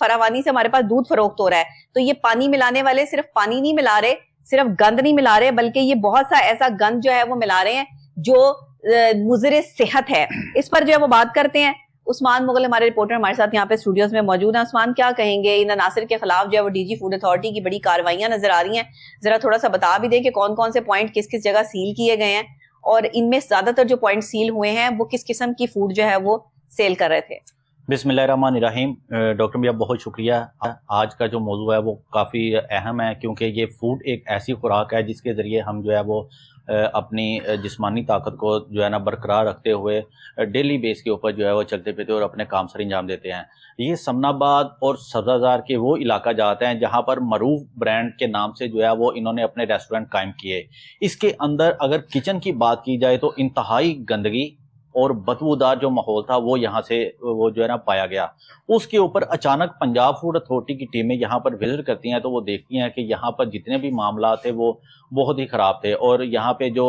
فراوانی سے ہمارے پاس دودھ فروخت ہو رہا ہے, تو یہ پانی ملانے والے صرف پانی نہیں ملا رہے, صرف گند نہیں ملا رہے, بلکہ یہ بہت سا ایسا گند جو ہے وہ ملا رہے ہیں جو مضر صحت ہے. اس پر جو ہے وہ بات کرتے ہیں. عثمان مغل ہمارے رپورٹر ہمارے ساتھ یہاں پہ اسٹوڈیوز میں موجود ہیں. عثمان, کیا کہیں گے, ان عناصر کے خلاف جو ہے وہ ڈی جی فوڈ اتھارٹی کی بڑی کارروائیاں نظر آ رہی ہیں, ذرا تھوڑا سا بتا بھی دیں کہ کون کون سے پوائنٹ کس کس جگہ سیل کیے گئے ہیں, اور ان میں زیادہ تر جو پوائنٹ سیل ہوئے ہیں وہ کس قسم کی فوڈ جو ہے وہ سیل کر رہے تھے. بسم اللہ الرحمن الرحیم. ڈاکٹر بھیا بہت شکریہ. آج کا جو موضوع ہے وہ کافی اہم ہے, کیونکہ یہ فوڈ ایک ایسی خوراک ہے جس کے ذریعے ہم جو ہے وہ اپنی جسمانی طاقت کو جو ہے نا برقرار رکھتے ہوئے ڈیلی بیس کے اوپر جو ہے وہ چلتے پھرتے اور اپنے کام سر انجام دیتے ہیں. یہ سمن آباد اور سبزہ زار کے وہ علاقہ جاتے ہیں جہاں پر معروف برانڈ کے نام سے جو ہے وہ انہوں نے اپنے ریسٹورنٹ قائم کیے. اس کے اندر اگر کچن کی بات کی جائے تو انتہائی گندگی اور بدبودار جو ماحول تھا وہ یہاں سے وہ جو ہے نا پایا گیا. اس کے اوپر اچانک پنجاب فوڈ اتھارٹی کی ٹیمیں یہاں پر وزٹ کرتی ہیں تو وہ دیکھتی ہیں کہ یہاں پر جتنے بھی معاملات تھے وہ بہت ہی خراب تھے, اور یہاں پہ جو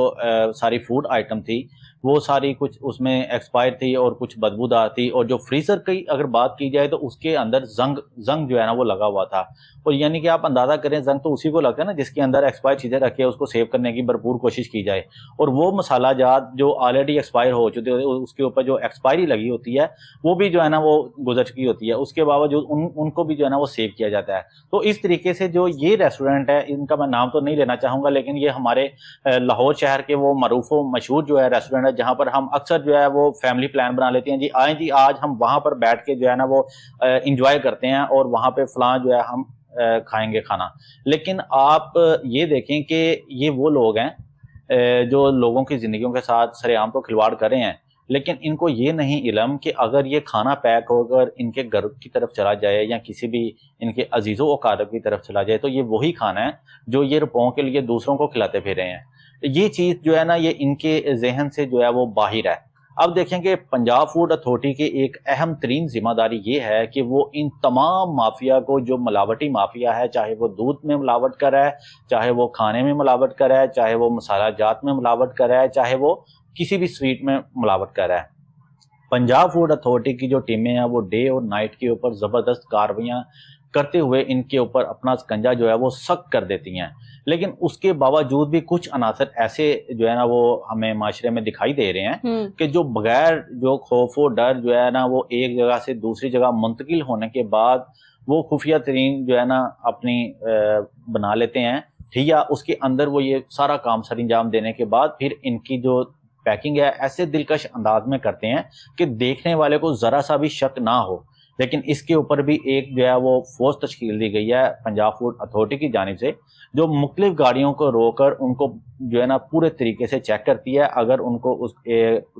ساری فوڈ آئٹم تھی وہ ساری کچھ اس میں ایکسپائر تھی اور کچھ بدبودار تھی, اور جو فریزر کی اگر بات کی جائے تو اس کے اندر زنگ جو ہے نا وہ لگا ہوا تھا. اور یعنی کہ آپ اندازہ کریں زنگ تو اسی کو لگتا ہے نا جس کے اندر ایکسپائر چیزیں رکھے اس کو سیو کرنے کی بھرپور کوشش کی جائے, اور وہ مسالہ جات جو آلریڈی ایکسپائر ہو چکے اس کے اوپر جو ایکسپائری لگی ہوتی ہے وہ بھی جو ہے نا وہ گزر چکی ہوتی ہے, اس کے باوجود ان کو بھی جو ہے نا وہ سیو کیا جاتا ہے. تو اس طریقے سے جو یہ ریسٹورنٹ ہے, ان کا میں نام تو نہیں لینا چاہوں گا, لیکن یہ ہمارے لاہور شہر کے وہ معروف و مشہور جو ہے ریسٹورنٹ ہے جہاں پر ہم اکثر جو ہے وہ فیملی پلان بنا لیتے ہیں, جی آئیں جی آج ہم وہاں پر بیٹھ کے جو ہے نا وہ انجوائے کرتے ہیں اور وہاں پہ فلاں جو ہے ہم کھائیں گے کھانا. لیکن آپ یہ دیکھیں کہ یہ وہ لوگ ہیں جو لوگوں کی زندگیوں کے ساتھ سر عام تو کھلواڑ کر رہے ہیں, لیکن ان کو یہ نہیں علم کہ اگر یہ کھانا پیک ہو کر ان کے گھر کی طرف چلا جائے یا کسی بھی ان کے عزیزوں و اقارب کی طرف چلا جائے تو یہ وہی کھانا ہے جو یہ روپوں کے لیے دوسروں کو کھلاتے پھر رہے ہیں. یہ چیز جو ہے نا یہ ان کے ذہن سے جو ہے وہ باہر ہے. اب دیکھیں کہ پنجاب فوڈ اتھارٹی کی ایک اہم ترین ذمہ داری یہ ہے کہ وہ ان تمام مافیا کو, جو ملاوٹی مافیا ہے, چاہے وہ دودھ میں ملاوٹ کر رہا ہے, چاہے وہ کھانے میں ملاوٹ کر رہا ہے, چاہے وہ مسالہ جات میں ملاوٹ کر رہا ہے, چاہے وہ کسی بھی سویٹ میں ملاوٹ کر رہا ہے, پنجاب فوڈ اتھارٹی کی جو ٹیمیں ہیں وہ ڈے اور نائٹ کے اوپر زبردست کارروائیاں کرتے ہوئے ان کے اوپر اپنا سکنجا جو ہے وہ سخت کر دیتی ہیں. لیکن اس کے باوجود بھی کچھ عناصر ایسے جو ہے نا وہ ہمیں معاشرے میں دکھائی دے رہے ہیں کہ جو بغیر جو خوف و ڈر جو ہے نا وہ ایک جگہ سے دوسری جگہ منتقل ہونے کے بعد وہ خفیہ ترین جو ہے نا اپنی بنا لیتے ہیں, ٹھیک ہے, اس کے اندر وہ یہ سارا کام سر انجام دینے کے بعد پھر ان کی جو پیکنگ ہے ایسے دلکش انداز میں کرتے ہیں کہ دیکھنے والے کو ذرا سا بھی شک نہ ہو. لیکن اس کے اوپر بھی ایک جو ہے وہ فورس تشکیل دی گئی ہے پنجاب فوڈ اتھارٹی کی جانب سے, جو مختلف گاڑیوں کو روک کر ان کو جو ہے نا پورے طریقے سے چیک کرتی ہے. اگر ان کو اس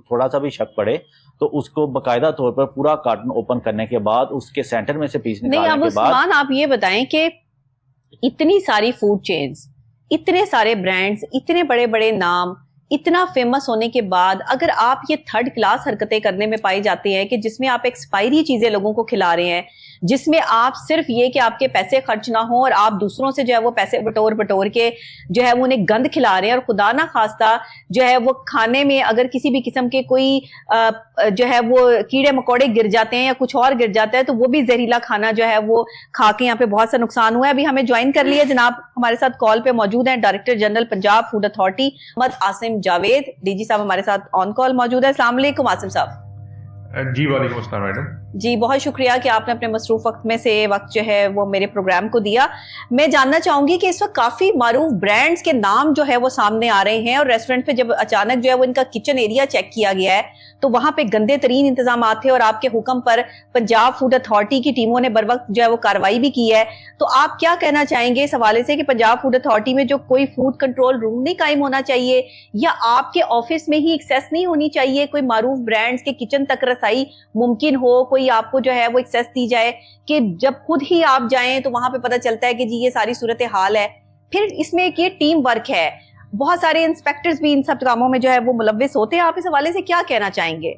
تھوڑا سا بھی شک پڑے تو اس کو باقاعدہ طور پر پورا کارٹن اوپن کرنے کے بعد اس کے سینٹر میں سے پیس نکالنے کے بعد. عثمان, آپ یہ بتائیں کہ اتنی ساری فوڈ چینز, اتنے سارے برانڈز, اتنے بڑے بڑے نام, اتنا فیمس ہونے کے بعد اگر آپ یہ تھرڈ کلاس حرکتیں کرنے میں پائی جاتے ہیں کہ جس میں آپ ایکسپائری چیزیں لوگوں کو کھلا رہے ہیں, جس میں آپ صرف یہ کہ آپ کے پیسے خرچ نہ ہوں اور آپ دوسروں سے جو ہے وہ پیسے بٹور کے جو ہے وہ انہیں گند کھلا رہے ہیں, اور خدا نہ خواستہ جو ہے وہ کھانے میں اگر کسی بھی قسم کے کوئی جو ہے وہ کیڑے مکوڑے گر جاتے ہیں یا کچھ اور گر جاتا ہے تو وہ بھی زہریلا کھانا جو ہے وہ کھا کے یہاں پہ بہت سا نقصان ہوا ہے. ابھی ہمیں جوائن کر لیے جناب ہمارے ساتھ کال پہ موجود ہیں director general Punjab food authority Muhammad Asim Javed. D G صاحب ہمارے ساتھ آن کال موجود ہے. السلام علیکم عاصم صاحب. جی وعلیکم السلام میڈم. جی بہت شکریہ کہ آپ نے اپنے مصروف وقت میں سے وقت جو ہے وہ میرے پروگرام کو دیا. میں جاننا چاہوں گی کہ اس وقت کافی معروف برانڈز کے نام جو ہے وہ سامنے آ رہے ہیں, اور ریسٹورنٹ پہ جب اچانک جو ہے وہ ان کا کچن ایریا چیک کیا گیا ہے تو وہاں پہ گندے ترین انتظامات تھے, اور آپ کے حکم پر پنجاب فوڈ اتھارٹی کی ٹیموں نے بر وقت جو ہے وہ کارروائی بھی کی ہے. تو آپ کیا کہنا چاہیں گے اس حوالے سے کہ پنجاب فوڈ اتھارٹی میں جو کوئی فوڈ کنٹرول روم نہیں قائم ہونا چاہیے, یا آپ کے آفس میں ہی ایکسیس نہیں ہونی چاہیے, کوئی معروف برانڈز کے کچن تک رسائی ممکن ہو, کوئی آپ کو جو ہے وہ ایکسیس دی جائے کہ جب خود ہی آپ جائیں تو وہاں پہ پتہ چلتا ہے کہ جی یہ ساری صورتحال ہے. پھر اس میں ایک یہ ٹیم ورک ہے, بہت سارے انسپیکٹرز بھی ان سب کاموں میں جو ہے وہ ملوث ہوتے ہیں. آپ اس حوالے سے کیا کہنا چاہیں گے؟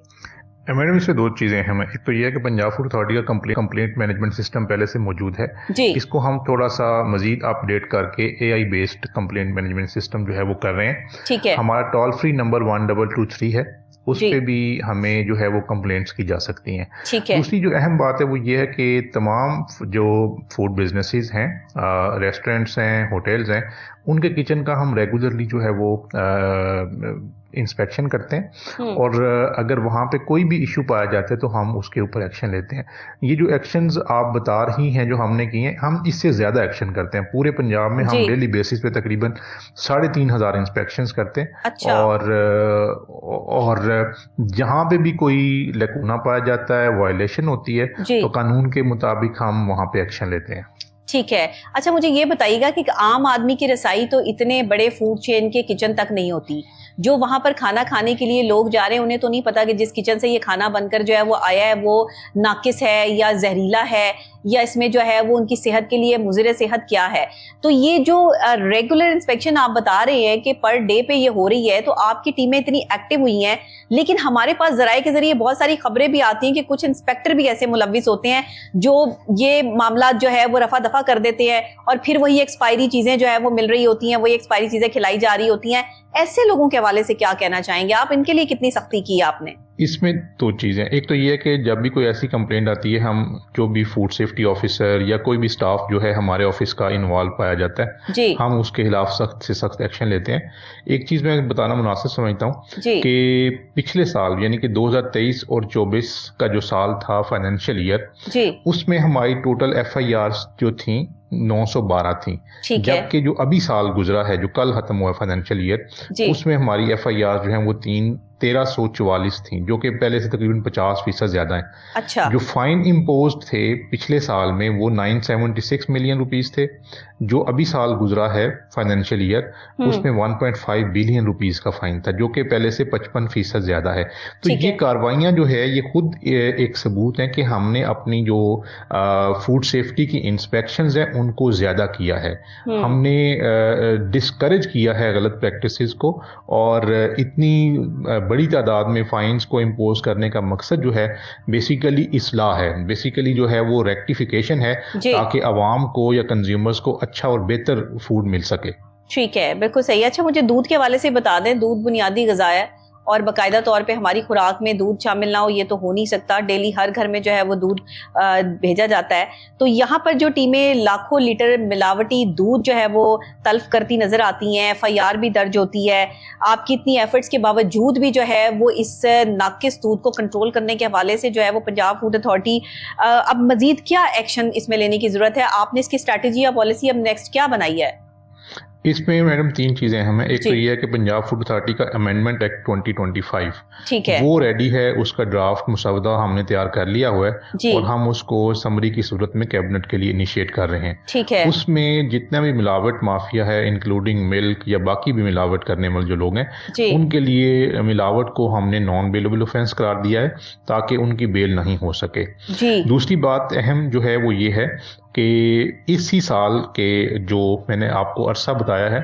میڈم اس سے دو چیزیں ہیں. ایک تو یہ ہے کہ پنجاب فوڈ اتھارٹی کا کمپلینٹ مینجمنٹ سسٹم پہلے سے موجود ہے جی, اس کو ہم تھوڑا سا مزید اپڈیٹ کر کے A I based complaint management system جو ہے وہ کر رہے ہیں. ٹھیک ہے. ہمارا ٹول فری نمبر 1223 ہے, اس پہ بھی ہمیں جو ہے وہ کمپلینٹس کی جا سکتی ہیں. دوسری جو اہم بات ہے وہ یہ ہے کہ تمام جو فوڈ بزنسز ہیں, ریسٹورینٹس ہیں, ہوٹلز ہیں, ان کے کچن کا ہم ریگولرلی جو ہے وہ انسپیکشن کرتے ہیں, اور اگر وہاں پہ کوئی بھی ایشو پایا جاتا ہے تو ہم اس کے اوپر ایکشن لیتے ہیں. یہ جو ایکشنز آپ بتا رہی ہیں جو ہم نے کیے ہیں, ہم اس سے زیادہ ایکشن کرتے ہیں. پورے پنجاب میں ہم ڈیلی بیسس پہ تقریباً 3,500 انسپیکشنز کرتے ہیں, اور جہاں پہ بھی کوئی لیکونہ پایا جاتا ہے, وائلیشن ہوتی ہے, تو قانون کے مطابق ہم وہاں پہ ایکشن لیتے ہیں. ٹھیک ہے. اچھا مجھے یہ بتائیے گا کہ عام آدمی کی رسائی تو اتنے بڑے فوڈ چین کے کچن تک نہیں ہوتی. جو وہاں پر کھانا کھانے کے لیے لوگ جا رہے ہیں انہیں تو نہیں پتا کہ جس کچن سے یہ کھانا بن کر جو ہے وہ آیا ہے وہ ناقص ہے یا زہریلا ہے, یا اس میں جو ہے وہ ان کی صحت کے لیے مضر صحت کیا ہے. تو یہ جو ریگولر انسپیکشن آپ بتا رہے ہیں کہ پر ڈے پہ یہ ہو رہی ہے, تو آپ کی ٹیمیں اتنی ایکٹیو ہوئی ہیں, لیکن ہمارے پاس ذرائع کے ذریعے بہت ساری خبریں بھی آتی ہیں کہ کچھ انسپیکٹر بھی ایسے ملوث ہوتے ہیں جو یہ معاملات جو ہے وہ رفع دفع کر دیتے ہیں, اور پھر وہی ایکسپائری چیزیں جو ہے وہ مل رہی ہوتی ہیں, وہی ایکسپائری چیزیں کھلائی جا رہی ہوتی ہیں. ایسے لوگوں کے حوالے سے کیا کہنا چاہیں گے آپ؟ ان کے لیے کتنی سختی کی آپ نے؟ اس میں 2 چیزیں. ایک تو یہ ہے کہ جب بھی کوئی ایسی کمپلینٹ آتی ہے, ہم جو بھی فوڈ سیفٹی آفیسر یا کوئی بھی سٹاف جو ہے ہمارے آفس کا انوالو پایا جاتا ہے, ہم اس کے خلاف سخت سے سخت ایکشن لیتے ہیں. ایک چیز میں بتانا مناسب سمجھتا ہوں کہ پچھلے سال یعنی کہ 2023 اور 24 کا جو سال تھا فائنینشیل ایئر, اس میں ہماری ٹوٹل FIRs جو تھیں 912 تھیں, جبکہ جو ابھی سال گزرا ہے جو کل ختم ہوا فائنینشیل ایئر, اس میں ہماری FIR جو ہیں وہ 1344 تھیں, جو کہ پہلے سے تقریباً 50% زیادہ ہیں. اچھا. جو فائن امپوزڈ تھے پچھلے سال میں وہ 976 ملین روپیز تھے, جو ابھی سال گزرا ہے فائنینشیل ایئر اس میں 1.5 بلین روپیز کا فائن تھا, جو کہ پہلے سے 55% زیادہ ہے. تو یہ کاروائیاں جو ہے یہ خود ایک ثبوت ہیں کہ ہم نے اپنی جو فوڈ سیفٹی کی انسپیکشنز ہیں ان کو زیادہ کیا ہے. ہم نے ڈسکریج کیا ہے غلط پریکٹسز کو, اور اتنی بڑی تعداد میں فائنز کو امپوز کرنے کا مقصد جو ہے بیسیکلی اصلاح ہے, بیسیکلی جو ہے وہ ریکٹیفیکیشن ہے, تاکہ عوام کو یا کنزیومرز کو اچھا اور بہتر فوڈ مل سکے. ٹھیک ہے, بالکل صحیح. اچھا مجھے دودھ کے حوالے سے بتا دیں, دودھ بنیادی غذا ہے اور باقاعدہ طور پہ ہماری خوراک میں دودھ شامل نہ ہو یہ تو ہو نہیں سکتا. ڈیلی ہر گھر میں جو ہے وہ دودھ بھیجا جاتا ہے. تو یہاں پر جو ٹیمیں لاکھوں لیٹر ملاوٹی دودھ جو ہے وہ تلف کرتی نظر آتی ہیں, FIR بھی درج ہوتی ہے. آپ کی اتنی ایفرٹس کے باوجود بھی جو ہے وہ اس ناقص دودھ کو کنٹرول کرنے کے حوالے سے جو ہے وہ پنجاب فوڈ اتھارٹی اب مزید کیا ایکشن اس میں لینے کی ضرورت ہے؟ آپ نے اس کی اسٹریٹجی یا پالیسی اب نیکسٹ کیا بنائی ہے؟ اس میں میڈم 3 چیزیں ہمیں. ایک تو یہ ہے کہ پنجاب فوڈ اتھارٹی کا امینڈمنٹ ایکٹ 2025 وہ ریڈی ہے, اس کا ڈرافٹ مسودہ ہم نے تیار کر لیا ہوا ہے, اور ہم اس کو سمری کی صورت میں کیبنٹ کے لیے انیشیٹ کر رہے ہیں. اس میں جتنا بھی ملاوٹ مافیا ہے انکلوڈنگ ملک یا باقی بھی ملاوٹ کرنے والے جو لوگ ہیں ان کے لیے ملاوٹ کو ہم نے نان بیلیبل اوفینس قرار دیا ہے تاکہ ان کی بیل نہیں ہو سکے. دوسری بات اہم جو ہے وہ یہ ہے کہ اسی سال کے جو میں نے آپ کو عرصہ بتایا ہے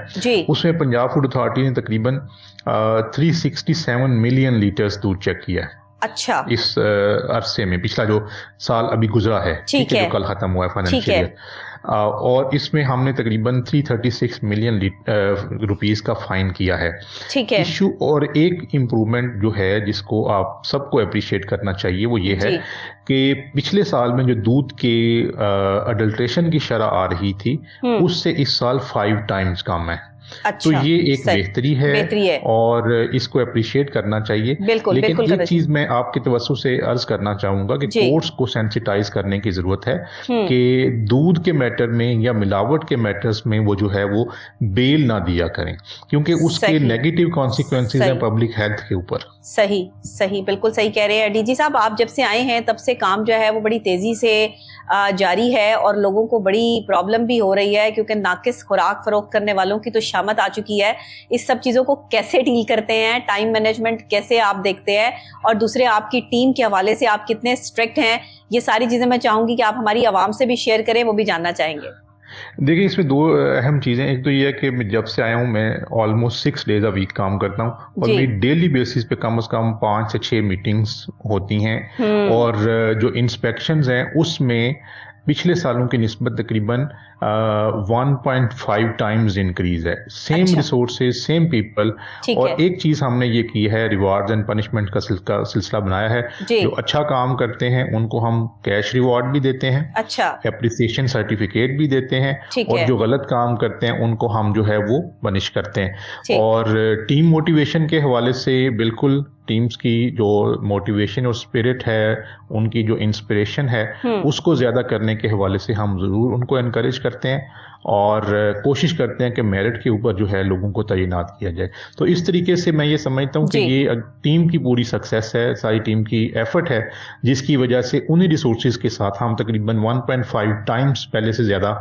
اس میں پنجاب فوڈ اتھارٹی نے تقریباً 367 ملین لیٹرز دودھ چیک کیا ہے. اچھا. اس عرصے میں پچھلا جو سال ابھی گزرا ہے جو کل ختم ہوا ہے فائنینشیل ایئر, اور اس میں ہم نے تقریباً 336 ملین روپیز کا فائن کیا ہے. ایشو اور ایک امپرومنٹ جو ہے جس کو آپ سب کو اپریشیٹ کرنا چاہیے وہ یہ ہے کہ پچھلے سال میں جو دودھ کے اڈلٹریشن کی شرح آ رہی تھی اس سے اس سال 5 ٹائمز کم ہے. تو یہ ایک بہتری ہے اور اس کو اپریشیٹ کرنا چاہیے. لیکن ایک چیز میں آپ کے توسط سے عرض کرنا چاہوں گا کہ کورٹس کو سینسٹائز کرنے کی ضرورت ہے کہ دودھ کے میٹر میں یا ملاوٹ کے میٹرز میں وہ جو ہے وہ بیل نہ دیا کریں, کیونکہ اس کے نیگیٹو کانسیکوینسز ہیں پبلک ہیلتھ کے اوپر. صحیح بالکل صحیح کہہ رہے ہیں ڈی جی صاحب. آپ جب سے آئے ہیں تب سے کام جو ہے وہ بڑی تیزی سے جاری ہے اور لوگوں کو بڑی پرابلم بھی ہو رہی ہے کیونکہ ناقص خوراک فروخت کرنے والوں کی تو شامت آ چکی ہے. اس سب چیزوں کو کیسے ڈیل کرتے ہیں, ٹائم مینجمنٹ کیسے آپ دیکھتے ہیں, اور دوسرے آپ کی ٹیم کے حوالے سے آپ کتنے اسٹرکٹ ہیں, یہ ساری چیزیں میں چاہوں گی کہ آپ ہماری عوام سے بھی شیئر کریں, وہ بھی جاننا چاہیں گے. دیکھیں اس میں 2 اہم چیزیں. ایک تو یہ ہے کہ جب سے آیا ہوں میں آلموسٹ 6 days a week کام کرتا ہوں, اور میری ڈیلی بیسس پہ کم از کم 5 سے 6 میٹنگز ہوتی ہیں, اور جو انسپیکشنز ہیں اس میں پچھلے سالوں کی نسبت تقریباً 1.5 ٹائمز انکریز ہے. Same resources, same people. اور ایک چیز ہم نے یہ کی ہے، ریوارڈز اینڈ پنشمنٹ کا سلسلہ بنایا ہے. جو اچھا کام کرتے ہیں ان کو ہم کیش ریوارڈ بھی دیتے ہیں، اپریسیشن سرٹیفکیٹ بھی دیتے ہیں، اور جو غلط کام کرتے ہیں ان کو ہم جو ہے وہ پنش کرتے ہیں. اور ٹیم موٹیویشن کے حوالے سے بالکل ٹیمز کی جو موٹیویشن اور اسپرٹ ہے، ان کی جو انسپریشن ہے، اس کو زیادہ کرنے کے حوالے سے ہم ضرور ان کو انکریج کرتے ہیں اور کوشش کرتے ہیں کہ میرٹ کے اوپر جو ہے لوگوں کو تعینات کیا جائے. تو اس طریقے سے میں یہ سمجھتا ہوں کہ یہ ٹیم کی پوری سکسیس ہے، ساری ٹیم کی ایفرٹ ہے، جس کی وجہ سے انہی ریسورسز کے ساتھ ہم تقریباً 1.5 ٹائمز پہلے سے زیادہ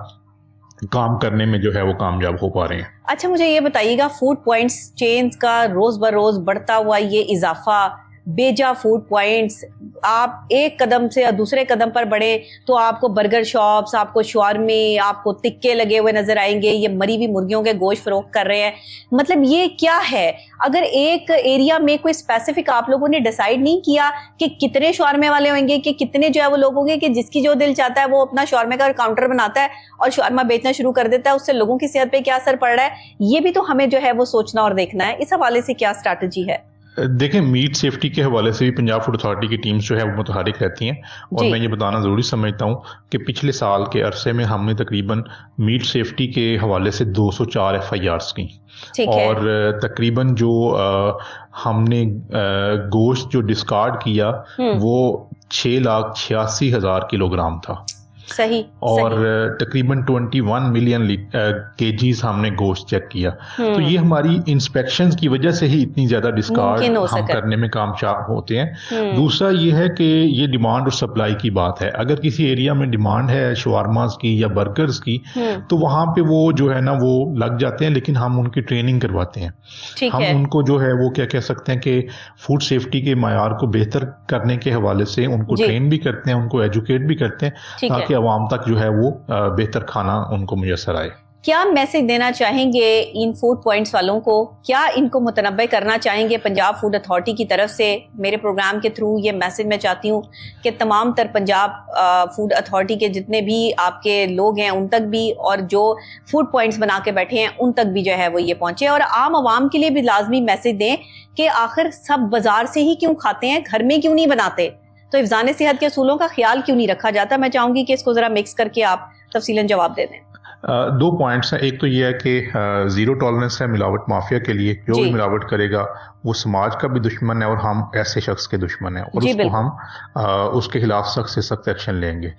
کام کرنے میں جو ہے وہ کامیاب ہو پا رہے ہیں. اچھا مجھے یہ بتائیے گا، فوڈ پوائنٹس چینز کا روز بروز بڑھتا ہوا یہ اضافہ، بیجا فوڈ پوائنٹس، آپ ایک قدم سے دوسرے قدم پر بڑھیں تو آپ کو برگر شاپس، آپ کو شوارمے، آپ کو تکے لگے ہوئے نظر آئیں گے، یہ مری ہوئی مرغیوں کے گوشت فروخت کر رہے ہیں. مطلب یہ کیا ہے؟ اگر ایک ایریا میں کوئی اسپیسیفک آپ لوگوں نے ڈیسائیڈ نہیں کیا کہ کتنے شوارمے والے ہوں گے، کہ کتنے جو ہے وہ لوگ ہوں گے کہ جس کی جو دل چاہتا ہے وہ اپنا شوارمے کا کاؤنٹر بناتا ہے اور شوارما بیچنا شروع کر دیتا ہے، اس سے لوگوں کی صحت پہ کیا اثر پڑ رہا ہے، یہ بھی تو ہمیں جو ہے وہ سوچنا اور دیکھنا ہے. اس حوالے سے کیا اسٹریٹجی ہے؟ دیکھیں، میٹ سیفٹی کے حوالے سے بھی پنجاب فوڈ اتھارٹی کی ٹیمز جو ہے وہ متحرک رہتی ہیں، اور میں یہ بتانا ضروری سمجھتا ہوں کہ پچھلے سال کے عرصے میں ہم نے تقریباً میٹ سیفٹی کے حوالے سے 204 FIRs کی، اور تقریباً جو ہم نے گوشت جو ڈسکارڈ کیا وہ 6,86,000 کلو گرام تھا. صحیح. اور تقریباً 21 ملین kgs ہم نے گوشت چیک کیا. تو یہ ہماری انسپیکشنز کی وجہ سے ہی اتنی زیادہ ڈسکارڈ ہم کرنے میں کامیاب ہوتے ہیں. دوسرا یہ ہے کہ یہ ڈیمانڈ اور سپلائی کی بات ہے. اگر کسی ایریا میں ڈیمانڈ ہے شوارماز کی یا برگرز کی تو وہاں پہ وہ جو ہے نا وہ لگ جاتے ہیں، لیکن ہم ان کی ٹریننگ کرواتے ہیں. ہم ان کو جو ہے وہ کیا کہہ سکتے ہیں کہ فوڈ سیفٹی کے معیار کو بہتر کرنے کے حوالے سے ان کو ٹرین بھی کرتے ہیں، ان کو ایجوکیٹ بھی کرتے ہیں، تاکہ عوام تک جو ہے وہ بہتر کھانا ان کو میسر آئے. کیا میسج دینا چاہیں گے ان فوڈ پوائنٹس والوں کو؟ کیا ان کو متنبع کرنا چاہیں گے پنجاب فوڈ اتھارٹی کی طرف سے؟ میرے پروگرام کے تھرو یہ میسج میں چاہتی ہوں کہ تمام تر پنجاب فوڈ اتھارٹی کے جتنے بھی آپ کے لوگ ہیں ان تک بھی، اور جو فوڈ پوائنٹس بنا کے بیٹھے ہیں ان تک بھی جو ہے وہ یہ پہنچے، اور عام عوام کے لیے بھی لازمی میسج دیں کہ آخر سب بازار سے ہی کیوں کھاتے ہیں، گھر میں کیوں نہیں بناتے؟ تو حفظان صحت کے اصولوں کا خیال کیوں نہیں رکھا جاتا؟ میں چاہوں گی کہ اس کو ذرا مکس کر کے آپ تفصیلاً جواب دے دیں. 2 پوائنٹس ہیں. ایک تو یہ ہے کہ زیرو ٹالرنس ہے ملاوٹ مافیا کے لیے. جو بھی ملاوٹ کرے گا وہ سماج کا بھی دشمن ہے اور ہم ایسے شخص کے دشمن ہیں، اور اس کو ہم اس کے خلاف سخت سے سخت ایکشن لیں گے.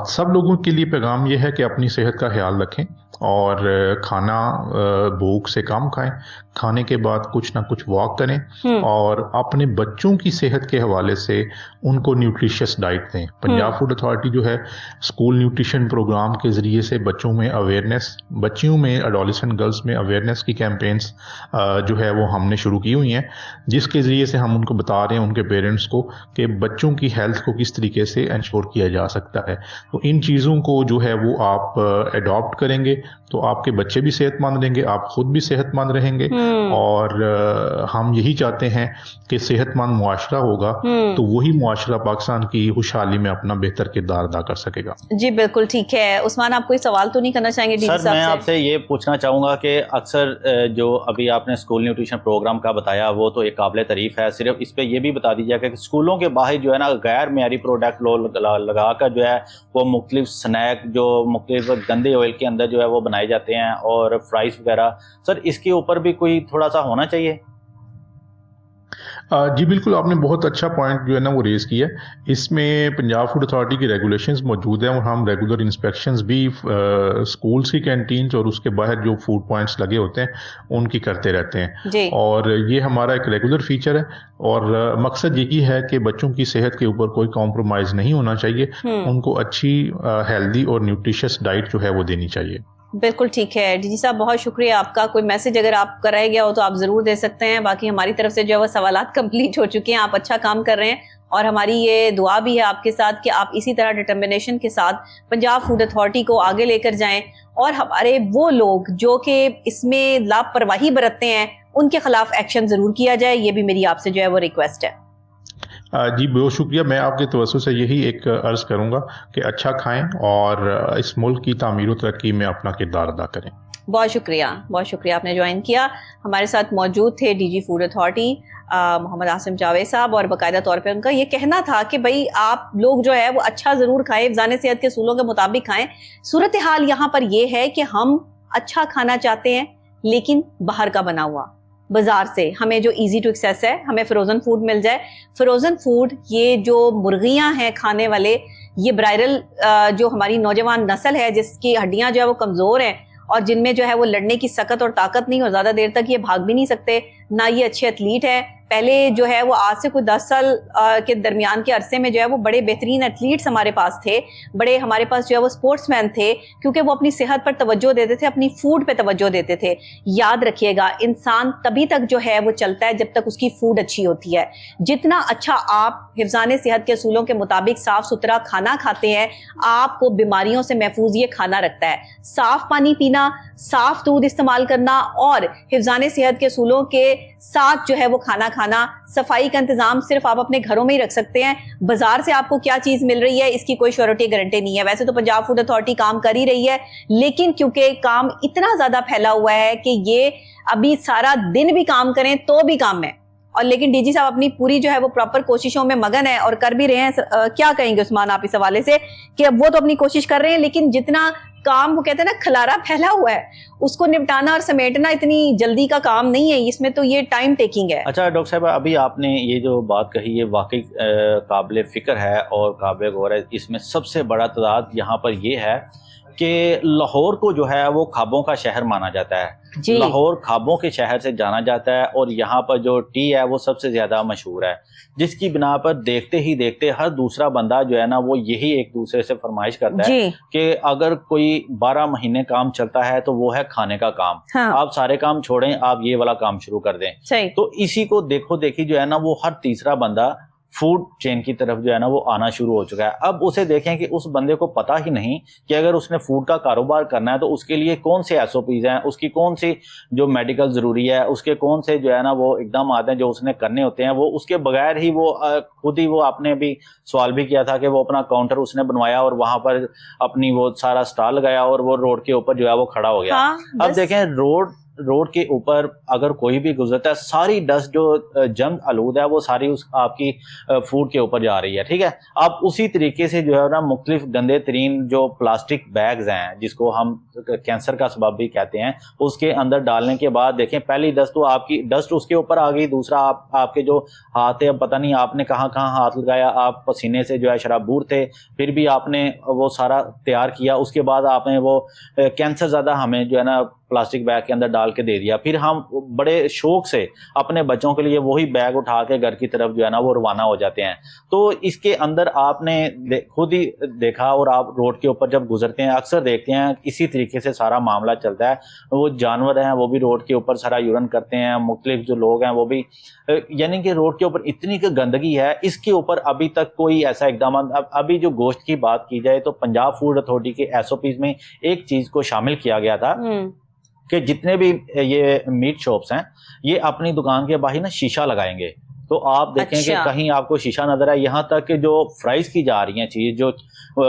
سب لوگوں کے لیے پیغام یہ ہے کہ اپنی صحت کا خیال رکھیں اور کھانا بھوک سے کم کھائیں، کھانے کے بعد کچھ نہ کچھ واک کریں، اور اپنے بچوں کی صحت کے حوالے سے ان کو نیوٹریشس ڈائٹ دیں. پنجاب فوڈ اتھارٹی جو ہے اسکول نیوٹریشن پروگرام کے ذریعے سے بچوں میں اویئرنیس، بچیوں میں، ایڈولسنٹ گرلز میں اویئرنیس کی کیمپینس جو ہے وہ ہم نے شروع کی ہوئی ہیں، جس کے ذریعے سے ہم ان کو بتا رہے ہیں، ان کے پیرنٹس کو، کہ بچوں کی ہیلتھ کو کس طریقے سے انشور کیا جا سکتا ہے. تو ان چیزوں کو جو ہے وہ آپ اڈاپٹ کریں گے تو آپ کے بچے بھی صحت مند رہیں گے، آپ خود بھی صحت مند رہیں گے، اور ہم یہی چاہتے ہیں کہ صحت مند معاشرہ ہوگا تو وہی معاشرہ پاکستان کی خوشحالی میں اپنا بہتر کردار ادا کر سکے گا. جی بالکل ٹھیک ہے. عثمان آپ کوئی سوال تو نہیں کرنا چاہیں گے؟ سر میں آپ سے یہ پوچھنا چاہوں گا کہ اکثر جو ابھی آپ نے اسکول نیوٹریشن پروگرام کا بتایا وہ تو ایک قابل تعریف ہے، صرف اس پہ یہ بھی بتا دیجیے کہ اسکولوں کے باہر جو ہے نا غیر معیاری پروڈکٹ لگا کر جو ہے وہ مختلف سنیک جو مختلف گندے آئل کے اندر جو ہے وہ بنائے جاتے ہیں اور فرائز وغیرہ، سر اس کے اوپر بھی کوئی تھوڑا سا ہونا چاہیے. جی بالکل، آپ نے بہت اچھا پوائنٹ جو ہے نا وہ ریز کیا. اس میں پنجاب فوڈ اتھارٹی کی ریگولیشنز موجود ہیں اور ہم ریگولر انسپیکشنز بھی اسکولس کی کینٹینز اور اس کے باہر جو فوڈ پوائنٹس لگے ہوتے ہیں ان کی کرتے رہتے ہیں، اور یہ ہمارا ایک ریگولر فیچر ہے، اور مقصد یہی ہے کہ بچوں کی صحت کے اوپر کوئی کمپرومائز نہیں ہونا چاہیے، ان کو اچھی ہیلدی اور نیوٹریشس ڈائٹ جو ہے وہ دینی چاہیے. بالکل ٹھیک ہے. ڈی جی صاحب بہت شکریہ آپ کا. کوئی میسج اگر آپ کا رہ گیا ہو تو آپ ضرور دے سکتے ہیں. باقی ہماری طرف سے جو ہے وہ سوالات کمپلیٹ ہو چکے ہیں. آپ اچھا کام کر رہے ہیں اور ہماری یہ دعا بھی ہے آپ کے ساتھ کہ آپ اسی طرح ڈٹرمنیشن کے ساتھ پنجاب فوڈ اتھارٹی کو آگے لے کر جائیں، اور ہمارے وہ لوگ جو کہ اس میں لاپرواہی برتتے ہیں ان کے خلاف ایکشن ضرور کیا جائے. یہ بھی میری آپ سے جو ہے وہ ریکویسٹ ہے. جی بہت شکریہ. میں آپ کے توسط سے یہی ایک عرض کروں گا کہ اچھا کھائیں اور اس ملک کی تعمیر و ترقی میں اپنا کردار ادا کریں. بہت شکریہ آپ نے جوائن کیا. ہمارے ساتھ موجود تھے D G food authority Muhammad Asim Javed صاحب, اور باقاعدہ طور پہ ان کا یہ کہنا تھا کہ بھائی آپ لوگ جو ہے وہ اچھا ضرور کھائیں, حفظان صحت کے اصولوں کے مطابق کھائیں. صورتحال یہاں پر یہ ہے کہ ہم اچھا کھانا چاہتے ہیں لیکن باہر کا بنا ہوا, بازار سے ہمیں جو ایزی ٹو ایکسیس ہے, ہمیں فروزن فوڈ مل جائے. فروزن فوڈ, یہ جو مرغیاں ہیں کھانے والے, یہ برائرل جو ہماری نوجوان نسل ہے جس کی ہڈیاں جو ہے وہ کمزور ہیں اور جن میں جو ہے وہ لڑنے کی سکت اور طاقت نہیں, اور زیادہ دیر تک یہ بھاگ بھی نہیں سکتے, نہ یہ اچھے ایتھلیٹ ہے. پہلے جو ہے وہ آج سے کوئی 10 سال کے درمیان کے عرصے میں جو ہے وہ بڑے بہترین ایتھلیٹس ہمارے پاس تھے, بڑے ہمارے پاس جو ہے وہ اسپورٹس مین تھے, کیونکہ وہ اپنی صحت پر توجہ دیتے تھے, اپنی فوڈ پہ توجہ دیتے تھے. یاد رکھیے گا, انسان تبھی تک جو ہے وہ چلتا ہے جب تک اس کی فوڈ اچھی ہوتی ہے. جتنا اچھا آپ حفظان صحت کے اصولوں کے مطابق صاف ستھرا کھانا کھاتے ہیں, آپ کو بیماریوں سے محفوظ یہ کھانا رکھتا ہے. صاف پانی پینا, صاف دودھ استعمال کرنا اور حفظان صحت کے اصولوں کے ساتھ جو ہے وہ کھانا کھانا. صفائی کا انتظام صرف آپ اپنے گھروں میں ہی رکھ سکتے ہیں. بازار سے آپ کو کیا چیز مل رہی ہے اس کی کوئی شیورٹی گارنٹی نہیں ہے. ویسے تو پنجاب فوڈ اتھارٹی کام کر ہی رہی ہے, لیکن کیونکہ کام اتنا زیادہ پھیلا ہوا ہے کہ یہ ابھی سارا دن بھی کام کریں تو بھی کام ہے. اور لیکن ڈی جی صاحب اپنی پوری جو ہے وہ پراپر کوششوں میں مگن ہے اور کر بھی رہے ہیں. کیا کہیں گے عثمان آپ اس حوالے سے کہ اب وہ تو اپنی کوشش کر رہے ہیں, لیکن جتنا کام وہ کہتے ہیں نا کھلارا پھیلا ہوا ہے, اس کو نپٹانا اور سمیٹنا اتنی جلدی کا کام نہیں ہے, اس میں تو یہ ٹائم ٹیکنگ ہے. اچھا ڈاکٹر صاحب, ابھی آپ نے یہ جو بات کہی یہ واقعی قابل فکر ہے اور قابل غور ہے. اس میں سب سے بڑا تضاد یہاں پر یہ ہے کہ لاہور کو جو ہے وہ خوابوں کا شہر مانا جاتا ہے. جی. لاہور خوابوں کے شہر سے جانا جاتا ہے, اور یہاں پر جو ٹی ہے وہ سب سے زیادہ مشہور ہے, جس کی بنا پر دیکھتے ہی دیکھتے ہر دوسرا بندہ جو ہے نا وہ یہی ایک دوسرے سے فرمائش کرتا ہے کہ اگر کوئی 12 مہینے کام چلتا ہے تو وہ ہے کھانے کا کام. آپ سارے کام چھوڑیں, آپ یہ والا کام شروع کر دیں. تو اسی کو دیکھو دیکھی جو ہے نا وہ ہر تیسرا بندہ فوڈ چین کی طرف جو ہے نا وہ آنا شروع ہو چکا ہے. اب اسے دیکھیں کہ اس بندے کو پتا ہی نہیں کہ اگر اس نے فوڈ کا کاروبار کرنا ہے تو اس کے لیے کون سے ایس او پیز ہیں, اس کی کون سی جو میڈیکل ضروری ہے, اس کے کون سے جو ہے نا وہ اقدامات ہیں جو اس نے کرنے ہوتے ہیں. وہ اس کے بغیر ہی وہ خود ہی, وہ آپ نے بھی سوال بھی کیا تھا کہ وہ اپنا کاؤنٹر اس نے بنوایا اور وہاں پر اپنی وہ سارا سٹال لگایا اور وہ روڈ کے اوپر جو ہے وہ کھڑا ہو گیا. اب دیکھیں روڈ کے اوپر اگر کوئی بھی گزرتا ہے, ساری ڈسٹ جو جنگ آلود ہے وہ ساری اس آپ کی فوڈ کے اوپر جا رہی ہے. ٹھیک ہے, اب اسی طریقے سے جو ہے نا مختلف گندے ترین جو پلاسٹک بیگز ہیں جس کو ہم کینسر کا سبب بھی کہتے ہیں, اس کے اندر ڈالنے کے بعد دیکھیں پہلی ڈسٹ تو آپ کی ڈسٹ اس کے اوپر آ گئی, دوسرا آپ کے جو ہاتھ ہے پتہ نہیں آپ نے کہاں ہاتھ لگایا, آپ پسینے سے جو ہے شرابور تھے, پھر بھی آپ نے وہ سارا تیار کیا, اس کے بعد آپ نے وہ کینسر زیادہ ہمیں جو ہے نا پلاسٹک بیگ کے اندر ڈال کے دے دیا. پھر ہم بڑے شوق سے اپنے بچوں کے لیے وہی بیگ اٹھا کے گھر کی طرف جو ہے نا وہ روانہ ہو جاتے ہیں. تو اس کے اندر آپ نے خود ہی دیکھا, اور آپ روڈ کے اوپر جب گزرتے ہیں اکثر دیکھتے ہیں اسی طریقے سے سارا معاملہ چلتا ہے. وہ جانور ہیں وہ بھی روڈ کے اوپر سارا یورن کرتے ہیں, مختلف جو لوگ ہیں وہ بھی, یعنی کہ روڈ کے اوپر اتنی کہ گندگی ہے. اس کے اوپر ابھی تک کوئی ایسا اقدامات, ابھی جو گوشت کی بات کی جائے تو پنجاب فوڈ اتھارٹی کے ایس او پیز میں ایک چیز کو شامل کیا گیا تھا کہ جتنے بھی یہ میٹ شاپس ہیں یہ اپنی دکان کے باہر نا شیشہ لگائیں گے. تو آپ دیکھیں کہ کہیں آپ کو شیشہ نظر آئے. یہاں تک کہ جو فرائز کی جا رہی ہیں چیز, جو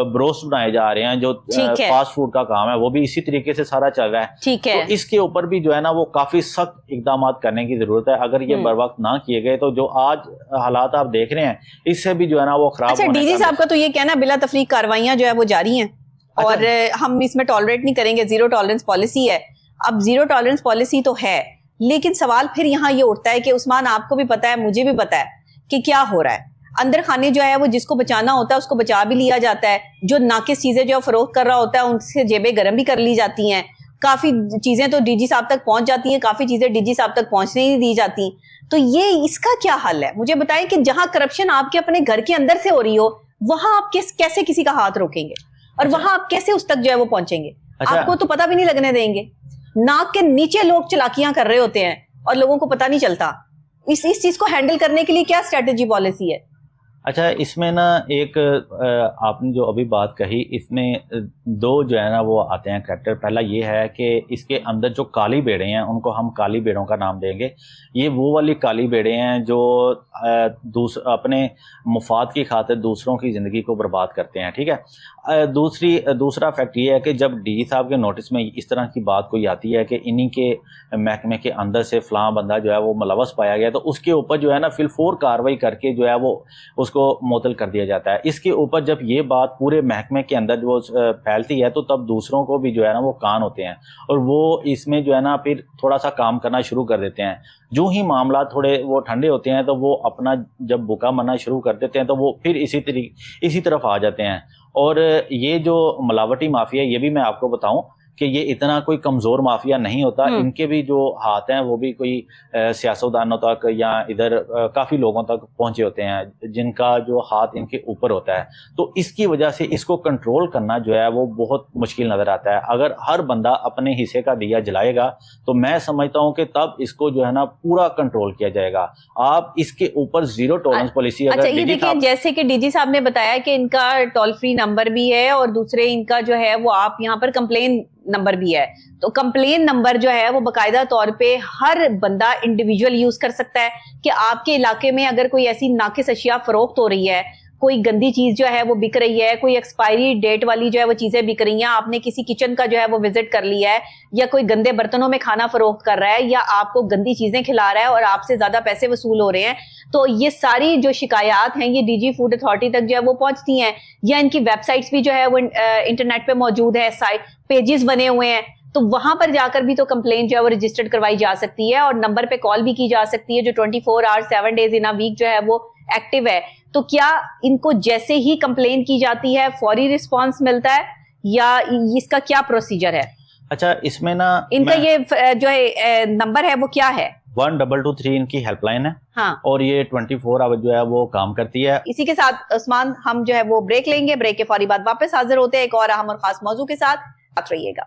بروسٹ بنائے جا رہے ہیں, جو فاسٹ فوڈ کا کام ہے وہ بھی اسی طریقے سے سارا چل رہا ہے. تو اس کے اوپر بھی جو ہے نا وہ کافی سخت اقدامات کرنے کی ضرورت ہے. اگر یہ بر وقت نہ کیے گئے تو جو آج حالات آپ دیکھ رہے ہیں اس سے بھی جو ہے نا وہ خراب. اچھا, ڈی جی صاحب کا تو یہ کہنا بلا تفریق کاروائیاں جو ہے وہ جاری ہیں اور ہم اس میں ٹالریٹ نہیں کریں گے, زیرو ٹالرنس پالیسی ہے. اب زیرو ٹالرنس پالیسی تو ہے, لیکن سوال پھر یہاں یہ اٹھتا ہے کہ عثمان آپ کو بھی پتا ہے, مجھے بھی پتا ہے کہ کیا ہو رہا ہے. اندر خانے جو ہے وہ جس کو بچانا ہوتا ہے اس کو بچا بھی لیا جاتا ہے, جو ناقص چیزیں جو فروخت کر رہا ہوتا ہے ان سے جیبیں گرم بھی کر لی جاتی ہیں. کافی چیزیں تو ڈی جی صاحب تک پہنچ جاتی ہیں, کافی چیزیں ڈی جی صاحب تک پہنچنے نہیں دی جاتی. تو یہ اس کا کیا حل ہے, مجھے بتائیں کہ جہاں کرپشن آپ کے اپنے گھر کے اندر سے ہو رہی ہو وہاں آپ کیسے کسی کا ہاتھ روکیں گے, اور وہاں آپ کیسے اس تک جو ہے وہ پہنچیں گے؟ آپ کو تو پتہ بھی نہیں لگنے دیں گے. ناک کے نیچے لوگ چلاکیاں کر رہے ہوتے ہیں اور لوگوں کو پتہ نہیں چلتا. اس چیز کو ہینڈل کرنے کے لیے کیا اسٹریٹجی پالیسی ہے؟ اچھا اس میں نا ایک آپ نے جو ابھی بات کہی اس میں دو جو ہے نا وہ آتے ہیں کریکٹر. پہلا یہ ہے کہ اس کے اندر جو کالی بیڑے ہیں ان کو ہم کالی بیڑوں کا نام دیں گے. یہ وہ والی کالی بیڑے ہیں جو اپنے مفاد کی خاطر دوسروں کی زندگی کو برباد کرتے ہیں. ٹھیک ہے. دوسرا فیکٹ یہ ہے کہ جب ڈی جی صاحب کے نوٹس میں اس طرح کی بات کوئی آتی ہے کہ انہی کے محکمے کے اندر سے فلاں بندہ جو ہے وہ ملوث پایا گیا تو اس کے اوپر جو ہے نا فی الفور کارروائی کر کے جو ہے وہ اس کو معطل کر دیا جاتا ہے. اس کے اوپر جب یہ بات پورے محکمے کے اندر جو پھیلتی ہے تو تب دوسروں کو بھی جو ہے نا وہ کان ہوتے ہیں اور وہ اس میں جو ہے نا پھر تھوڑا سا کام کرنا شروع کر دیتے ہیں. جو ہی معاملات تھوڑے وہ ٹھنڈے ہوتے ہیں تو وہ اپنا جب بکا مرنا شروع کر دیتے ہیں تو وہ پھر اسی طرف آ جاتے ہیں. اور یہ جو ملاوٹی مافیا یہ بھی میں آپ کو بتاؤں کہ یہ اتنا کوئی کمزور مافیا نہیں ہوتا. ان کے بھی جو ہاتھ ہیں وہ بھی کوئی سیاستدانوں تک یا ادھر کافی لوگوں تک پہنچے ہوتے ہیں جن کا جو ہاتھ ان کے اوپر ہوتا ہے. تو اس کی وجہ سے اس کو کنٹرول کرنا جو ہے وہ بہت مشکل نظر آتا ہے. اگر ہر بندہ اپنے حصے کا دیا جلائے گا تو میں سمجھتا ہوں کہ تب اس کو جو ہے نا پورا کنٹرول کیا جائے گا. آپ اس کے اوپر زیرو ٹالرنس پالیسی. اچھا یہ دیکھیں جیسے کہ ڈی جی صاحب نے بتایا کہ ان کا ٹول فری نمبر بھی ہے اور دوسرے ان کا جو ہے وہ آپ یہاں پر کمپلین نمبر بھی ہے. تو کمپلین نمبر جو ہے وہ باقاعدہ طور پہ ہر بندہ انڈیویجول یوز کر سکتا ہے کہ آپ کے علاقے میں اگر کوئی ایسی ناقص اشیاء فروخت ہو رہی ہے, کوئی گندی چیز جو ہے وہ بک رہی ہے, کوئی ایکسپائری ڈیٹ والی جو ہے وہ چیزیں بک رہی ہیں, آپ نے کسی کچن کا جو ہے وہ وزٹ کر لیا ہے, یا کوئی گندے برتنوں میں کھانا فروخت کر رہا ہے, یا آپ کو گندی چیزیں کھلا رہا ہے اور آپ سے زیادہ پیسے وصول ہو رہے ہیں, تو یہ ساری جو شکایات ہیں یہ ڈی جی فوڈ اتھارٹی تک جو ہے وہ پہنچتی ہیں. یا ان کی ویب سائٹس بھی جو ہے وہ انٹرنیٹ پہ موجود ہے, پیجز بنے ہوئے ہیں, تو وہاں پر جا کر بھی تو کمپلین جو ہے وہ رجسٹرڈ کروائی جا سکتی ہے اور نمبر پہ کال بھی کی جا سکتی ہے جو 24 آور 7 days in a week جو ہے وہ ایکٹیو ہے. تو کیا ان کو جیسے ہی کمپلین کی جاتی ہے فوری رسپانس ملتا ہے یا اس کا کیا پروسیجر ہے؟ اچھا اس میں نا ان کا یہ جو ہے نمبر ہے وہ کیا ہے؟ 1223 ان کی ہیلپ لائن ہے. ہاں, اور یہ 24 آور جو ہے وہ کام کرتی ہے. اسی کے ساتھ عثمان ہم جو ہے وہ بریک لیں گے, بریک کے فوری بعد واپس حاضر ہوتے ہیں ایک اور اہم اور خاص موضوع کے ساتھ. رہیے گا.